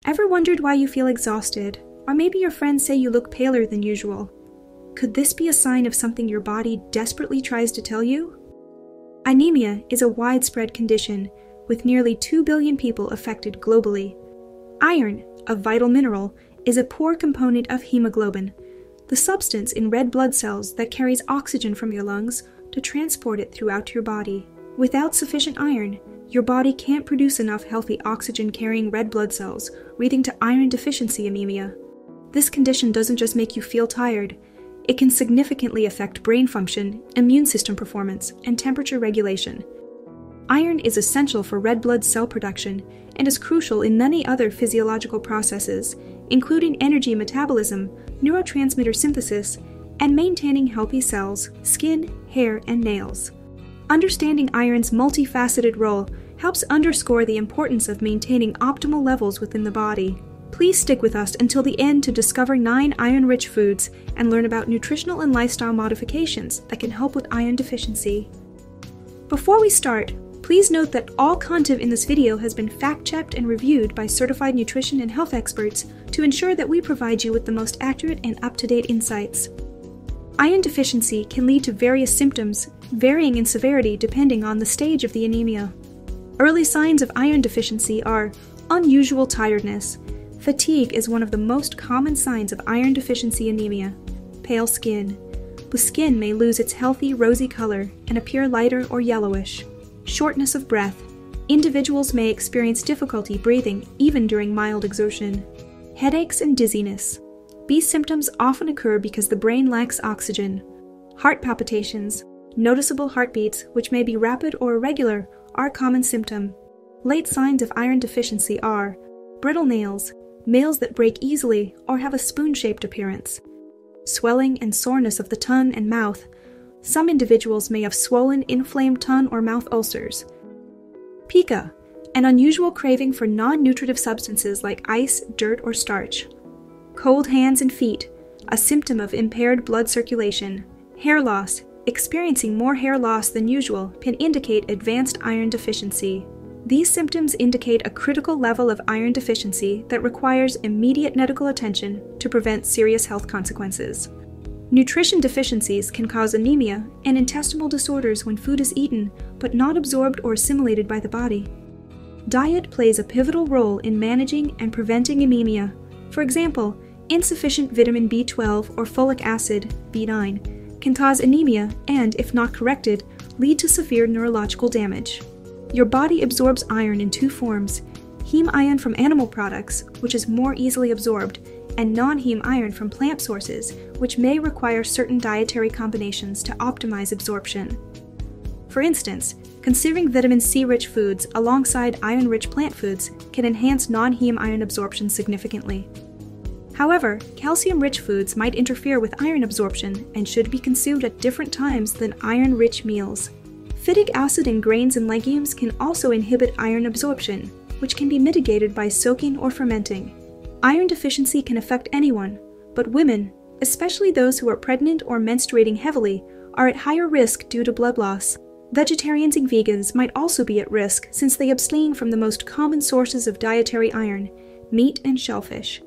Ever wondered why you feel exhausted? Or maybe your friends say you look paler than usual. Could this be a sign of something your body desperately tries to tell you? Anemia is a widespread condition, with nearly 2 billion people affected globally. Iron, a vital mineral, is a poor component of hemoglobin, the substance in red blood cells that carries oxygen from your lungs to transport it throughout your body. Without sufficient iron, your body can't produce enough healthy oxygen-carrying red blood cells, leading to iron deficiency anemia. This condition doesn't just make you feel tired, it can significantly affect brain function, immune system performance, and temperature regulation. Iron is essential for red blood cell production and is crucial in many other physiological processes, including energy metabolism, neurotransmitter synthesis, and maintaining healthy cells, skin, hair, and nails. Understanding iron's multifaceted role helps underscore the importance of maintaining optimal levels within the body. Please stick with us until the end to discover 9 iron-rich foods and learn about nutritional and lifestyle modifications that can help with iron deficiency. Before we start, please note that all content in this video has been fact-checked and reviewed by certified nutrition and health experts to ensure that we provide you with the most accurate and up-to-date insights. Iron deficiency can lead to various symptoms, varying in severity depending on the stage of the anemia. Early signs of iron deficiency are unusual tiredness. Fatigue is one of the most common signs of iron deficiency anemia. Pale skin. The skin may lose its healthy rosy color and appear lighter or yellowish. Shortness of breath. Individuals may experience difficulty breathing even during mild exertion. Headaches and dizziness. These symptoms often occur because the brain lacks oxygen. Heart palpitations. Noticeable heartbeats, which may be rapid or irregular, are a common symptom. Late signs of iron deficiency are brittle nails, nails that break easily or have a spoon-shaped appearance, swelling and soreness of the tongue and mouth. Some individuals may have swollen, inflamed tongue or mouth ulcers. Pica, an unusual craving for non-nutritive substances like ice, dirt, or starch. Cold hands and feet, a symptom of impaired blood circulation. Hair loss, experiencing more hair loss than usual can indicate advanced iron deficiency. These symptoms indicate a critical level of iron deficiency that requires immediate medical attention to prevent serious health consequences. Nutrition deficiencies can cause anemia and intestinal disorders when food is eaten but not absorbed or assimilated by the body. Diet plays a pivotal role in managing and preventing anemia. For example, insufficient vitamin B12 or folic acid, B9, can cause anemia and, if not corrected, lead to severe neurological damage. Your body absorbs iron in 2 forms: heme iron from animal products, which is more easily absorbed, and non-heme iron from plant sources, which may require certain dietary combinations to optimize absorption. For instance, consuming vitamin C-rich foods alongside iron-rich plant foods can enhance non-heme iron absorption significantly. However, calcium-rich foods might interfere with iron absorption and should be consumed at different times than iron-rich meals. Phytic acid in grains and legumes can also inhibit iron absorption, which can be mitigated by soaking or fermenting. Iron deficiency can affect anyone, but women, especially those who are pregnant or menstruating heavily, are at higher risk due to blood loss. Vegetarians and vegans might also be at risk since they abstain from the most common sources of dietary iron, meat and shellfish.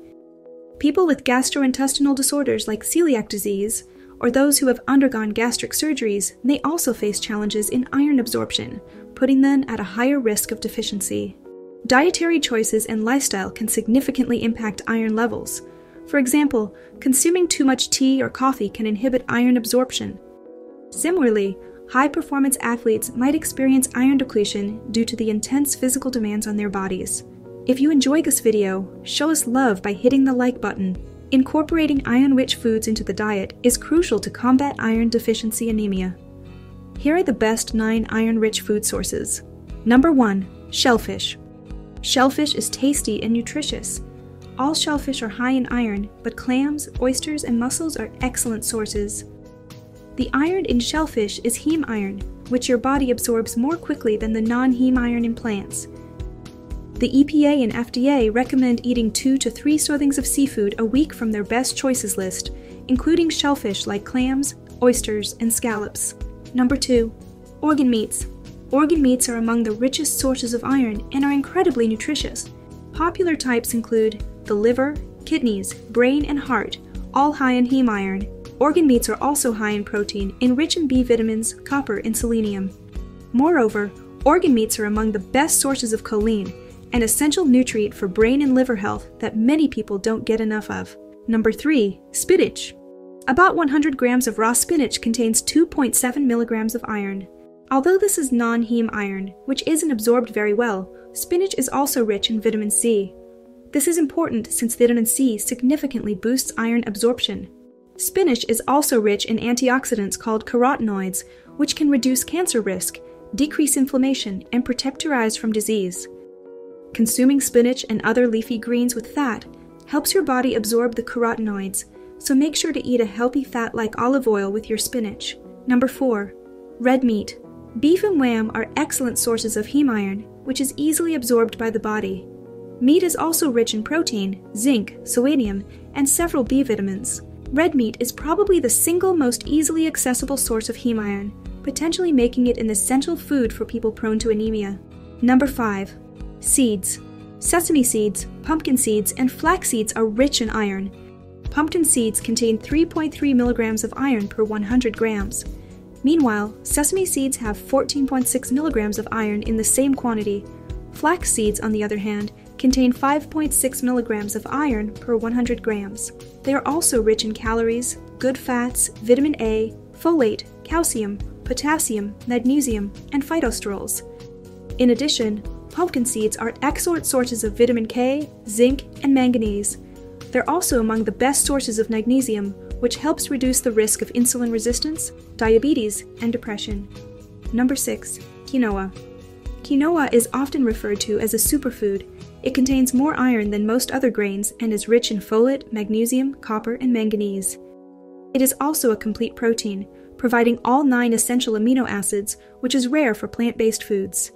People with gastrointestinal disorders like celiac disease, or those who have undergone gastric surgeries, may also face challenges in iron absorption, putting them at a higher risk of deficiency. Dietary choices and lifestyle can significantly impact iron levels. For example, consuming too much tea or coffee can inhibit iron absorption. Similarly, high-performance athletes might experience iron depletion due to the intense physical demands on their bodies. If you enjoyed this video, show us love by hitting the like button. Incorporating iron-rich foods into the diet is crucial to combat iron deficiency anemia. Here are the best 9 iron-rich food sources. Number 1. Shellfish. Shellfish is tasty and nutritious. All shellfish are high in iron, but clams, oysters, and mussels are excellent sources. The iron in shellfish is heme iron, which your body absorbs more quickly than the non-heme iron in plants. The EPA and FDA recommend eating 2 to 3 servings of seafood a week from their best choices list, including shellfish like clams, oysters, and scallops. Number 2. Organ meats. Organ meats are among the richest sources of iron and are incredibly nutritious. Popular types include the liver, kidneys, brain, and heart, all high in heme iron. Organ meats are also high in protein and rich in B vitamins, copper, and selenium. Moreover, organ meats are among the best sources of choline, an essential nutrient for brain and liver health that many people don't get enough of. Number 3. Spinach. About 100 grams of raw spinach contains 2.7 milligrams of iron. Although this is non-heme iron, which isn't absorbed very well, spinach is also rich in vitamin C. This is important since vitamin C significantly boosts iron absorption. Spinach is also rich in antioxidants called carotenoids, which can reduce cancer risk, decrease inflammation, and protect your eyes from disease. Consuming spinach and other leafy greens with fat helps your body absorb the carotenoids, so make sure to eat a healthy fat like olive oil with your spinach. Number 4. Red meat. Beef and lamb are excellent sources of heme iron, which is easily absorbed by the body. Meat is also rich in protein, zinc, selenium, and several B vitamins. Red meat is probably the single most easily accessible source of heme iron, potentially making it an essential food for people prone to anemia. Number 5. Seeds. Sesame seeds, pumpkin seeds, and flax seeds are rich in iron. Pumpkin seeds contain 3.3 milligrams of iron per 100 grams. Meanwhile, sesame seeds have 14.6 milligrams of iron in the same quantity. Flax seeds, on the other hand, contain 5.6 milligrams of iron per 100 grams. They are also rich in calories, good fats, vitamin A, folate, calcium, potassium, magnesium, and phytosterols. In addition, pumpkin seeds are excellent sources of vitamin K, zinc, and manganese. They're also among the best sources of magnesium, which helps reduce the risk of insulin resistance, diabetes, and depression. Number 6. Quinoa. Quinoa is often referred to as a superfood. It contains more iron than most other grains and is rich in folate, magnesium, copper, and manganese. It is also a complete protein, providing all 9 essential amino acids, which is rare for plant-based foods.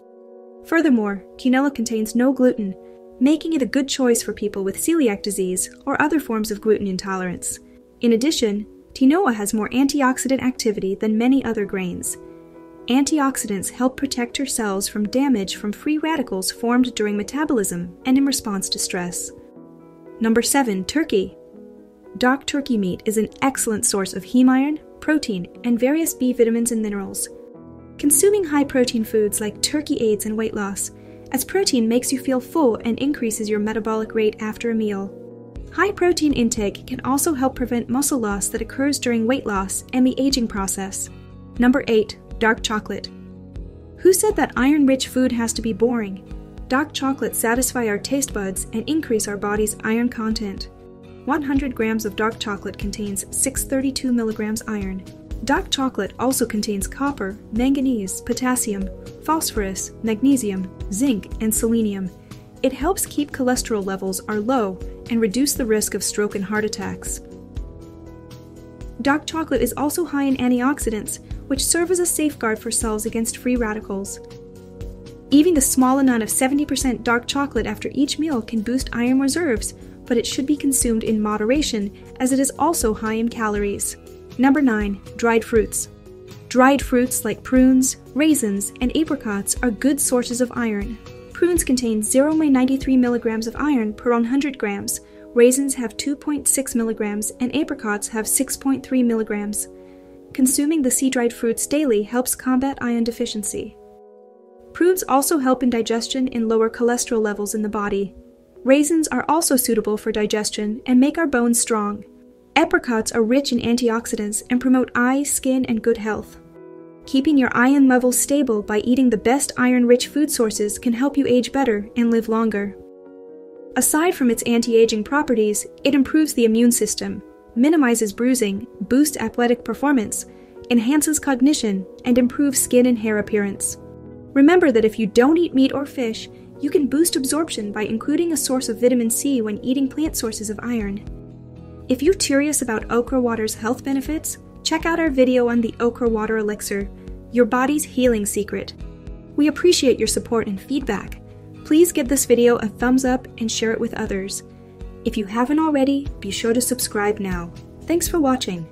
Furthermore, quinoa contains no gluten, making it a good choice for people with celiac disease or other forms of gluten intolerance. In addition, quinoa has more antioxidant activity than many other grains. Antioxidants help protect your cells from damage from free radicals formed during metabolism and in response to stress. Number 7. Turkey. Dark turkey meat is an excellent source of heme iron, protein, and various B vitamins and minerals. Consuming high-protein foods like turkey aids in weight loss, as protein makes you feel full and increases your metabolic rate after a meal. High-protein intake can also help prevent muscle loss that occurs during weight loss and the aging process. Number 8. Dark chocolate. Who said that iron-rich food has to be boring? Dark chocolate satisfy our taste buds and increase our body's iron content. 100 grams of dark chocolate contains 632 milligrams iron. Dark chocolate also contains copper, manganese, potassium, phosphorus, magnesium, zinc, and selenium. It helps keep cholesterol levels are low and reduce the risk of stroke and heart attacks. Dark chocolate is also high in antioxidants, which serve as a safeguard for cells against free radicals. Eating a small amount of 70% dark chocolate after each meal can boost iron reserves, but it should be consumed in moderation as it is also high in calories. Number 9. Dried fruits. Dried fruits like prunes, raisins, and apricots are good sources of iron. Prunes contain 0.93 milligrams of iron per 100 grams, raisins have 2.6 milligrams, and apricots have 6.3 milligrams. Consuming the sea-dried fruits daily helps combat iron deficiency. Prunes also help in digestion and lower cholesterol levels in the body. Raisins are also suitable for digestion and make our bones strong. Apricots are rich in antioxidants and promote eye, skin, and good health. Keeping your iron levels stable by eating the best iron-rich food sources can help you age better and live longer. Aside from its anti-aging properties, it improves the immune system, minimizes bruising, boosts athletic performance, enhances cognition, and improves skin and hair appearance. Remember that if you don't eat meat or fish, you can boost absorption by including a source of vitamin C when eating plant sources of iron. If you're curious about okra water's health benefits, check out our video on the okra water elixir, your body's healing secret. We appreciate your support and feedback. Please give this video a thumbs up and share it with others. If you haven't already, be sure to subscribe now. Thanks for watching.